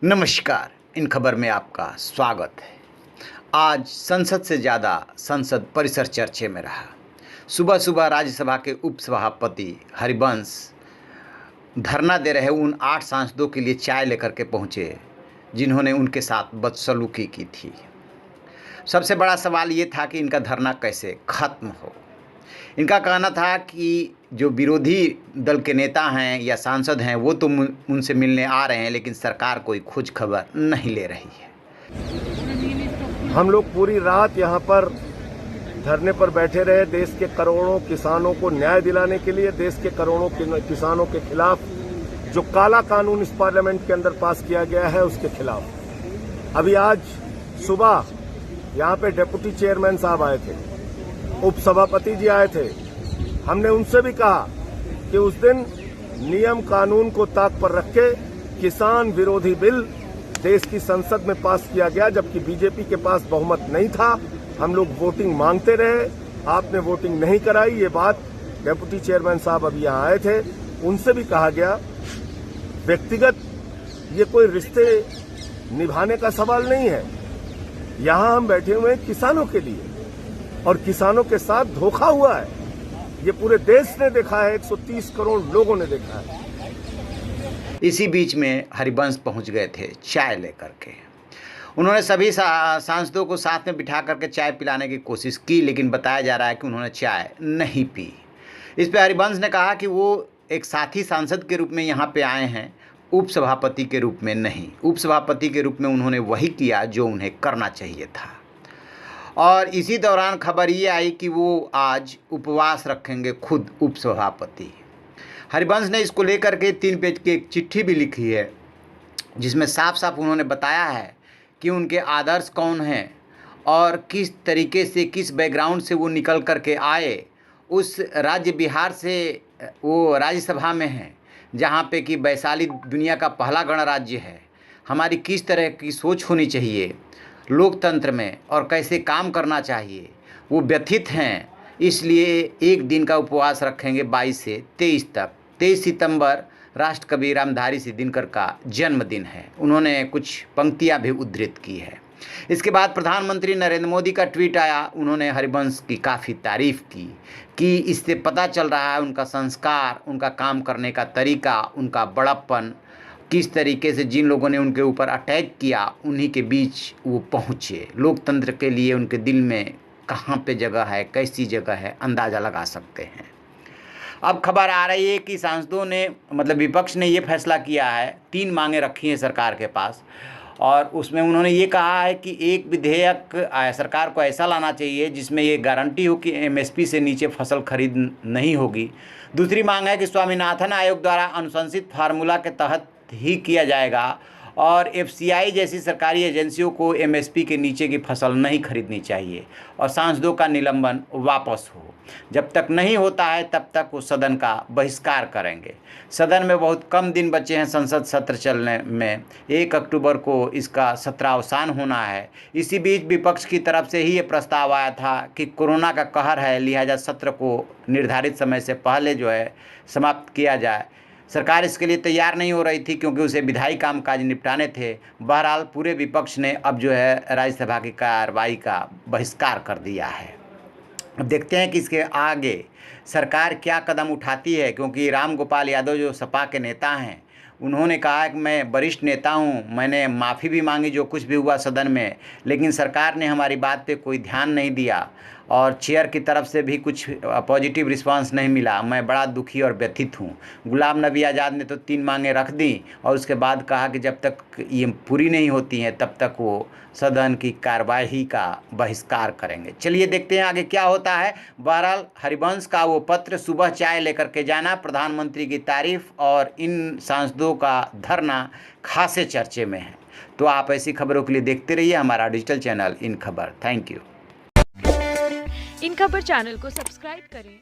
नमस्कार। इन खबर में आपका स्वागत है। आज संसद से ज़्यादा संसद परिसर चर्चे में रहा। सुबह सुबह राज्यसभा के उपसभापति हरिवंश धरना दे रहे उन 8 सांसदों के लिए चाय लेकर के पहुँचे जिन्होंने उनके साथ बदसलूकी की थी। सबसे बड़ा सवाल ये था कि इनका धरना कैसे खत्म हो। इनका कहना था कि जो विरोधी दल के नेता हैं या सांसद हैं वो तो उनसे मिलने आ रहे हैं, लेकिन सरकार कोई खोज खबर नहीं ले रही है। हम लोग पूरी रात यहाँ पर धरने पर बैठे रहे, देश के करोड़ों किसानों को न्याय दिलाने के लिए। देश के करोड़ों किसानों के खिलाफ जो काला कानून इस पार्लियामेंट के अंदर पास किया गया है उसके खिलाफ। अभी आज सुबह यहाँ पे डिप्टी चेयरमैन साहब आए थे, उपसभापति जी आए थे। हमने उनसे भी कहा कि उस दिन नियम कानून को ताक पर रख के किसान विरोधी बिल देश की संसद में पास किया गया, जबकि बीजेपी के पास बहुमत नहीं था। हम लोग वोटिंग मांगते रहे, आपने वोटिंग नहीं कराई। ये बात डिप्टी चेयरमैन साहब अभी यहाँ आए थे, उनसे भी कहा गया। व्यक्तिगत ये कोई रिश्ते निभाने का सवाल नहीं है। यहाँ हम बैठे हुए हैं किसानों के लिए, और किसानों के साथ धोखा हुआ है। ये पूरे देश ने देखा है, 130 करोड़ लोगों ने देखा है। इसी बीच में हरिवंश पहुंच गए थे चाय लेकर के। उन्होंने सभी सांसदों को साथ में बिठा करके चाय पिलाने की कोशिश की, लेकिन बताया जा रहा है कि उन्होंने चाय नहीं पी। इस पर हरिवंश ने कहा कि वो एक साथी सांसद के रूप में यहाँ पे आए हैं, उपसभापति के रूप में नहीं। उपसभापति के रूप में उन्होंने वही किया जो उन्हें करना चाहिए था। और इसी दौरान खबर ये आई कि वो आज उपवास रखेंगे खुद उपसभापति। हरिवंश ने इसको लेकर के 3 पेज की एक चिट्ठी भी लिखी है, जिसमें साफ साफ उन्होंने बताया है कि उनके आदर्श कौन हैं और किस तरीके से, किस बैकग्राउंड से वो निकल कर के आए। उस राज्य बिहार से वो राज्यसभा में हैं, जहाँ पे कि वैशाली दुनिया का पहला गणराज्य है। हमारी किस तरह की सोच होनी चाहिए लोकतंत्र में और कैसे काम करना चाहिए, वो व्यथित हैं। इसलिए एक दिन का उपवास रखेंगे 22 से 23 तक। 23 सितंबर राष्ट्रकवि रामधारी सिंह दिनकर का जन्मदिन है। उन्होंने कुछ पंक्तियां भी उद्धृत की है। इसके बाद प्रधानमंत्री नरेंद्र मोदी का ट्वीट आया। उन्होंने हरिवंश की काफ़ी तारीफ़ की कि इससे पता चल रहा है उनका संस्कार, उनका काम करने का तरीका, उनका बड़प्पन, किस तरीके से जिन लोगों ने उनके ऊपर अटैक किया उन्हीं के बीच वो पहुँचे। लोकतंत्र के लिए उनके दिल में कहाँ पे जगह है, कैसी जगह है, अंदाज़ा लगा सकते हैं। अब खबर आ रही है कि सांसदों ने, मतलब विपक्ष ने ये फैसला किया है, 3 मांगें रखी हैं सरकार के पास, और उसमें उन्होंने ये कहा है कि एक विधेयक सरकार को ऐसा लाना चाहिए जिसमें ये गारंटी हो कि एमएसपी से नीचे फसल खरीद नहीं होगी। दूसरी मांग है कि स्वामीनाथन आयोग द्वारा अनुशंसित फार्मूला के तहत ही किया जाएगा, और एफसीआई जैसी सरकारी एजेंसियों को एमएसपी के नीचे की फसल नहीं खरीदनी चाहिए, और सांसदों का निलंबन वापस हो। जब तक नहीं होता है तब तक वो सदन का बहिष्कार करेंगे। सदन में बहुत कम दिन बचे हैं संसद सत्र चलने में। 1 अक्टूबर को इसका सत्रावसान होना है। इसी बीच विपक्ष की तरफ से ही ये प्रस्ताव आया था कि कोरोना का कहर है, लिहाजा सत्र को निर्धारित समय से पहले जो है समाप्त किया जाए। सरकार इसके लिए तैयार नहीं हो रही थी क्योंकि उसे विधायी कामकाज निपटाने थे। बहरहाल पूरे विपक्ष ने अब जो है राज्यसभा की कार्रवाई का बहिष्कार कर दिया है। अब देखते हैं कि इसके आगे सरकार क्या कदम उठाती है, क्योंकि राम गोपाल यादव जो सपा के नेता हैं, उन्होंने कहा कि मैं वरिष्ठ नेता हूं, मैंने माफ़ी भी मांगी जो कुछ भी हुआ सदन में, लेकिन सरकार ने हमारी बात पे कोई ध्यान नहीं दिया और चेयर की तरफ से भी कुछ पॉजिटिव रिस्पांस नहीं मिला। मैं बड़ा दुखी और व्यथित हूँ। गुलाम नबी आज़ाद ने तो 3 मांगें रख दी और उसके बाद कहा कि जब तक ये पूरी नहीं होती हैं तब तक वो सदन की कार्यवाही का बहिष्कार करेंगे। चलिए देखते हैं आगे क्या होता है। बहरहाल हरिवंश का वो पत्र, सुबह चाय लेकर के जाना, प्रधानमंत्री की तारीफ और इन सांसदों का धरना खासे चर्चे में है। तो आप ऐसी खबरों के लिए देखते रहिए हमारा डिजिटल चैनल इन खबर। Thank you. इन खबर चैनल को सब्सक्राइब करें।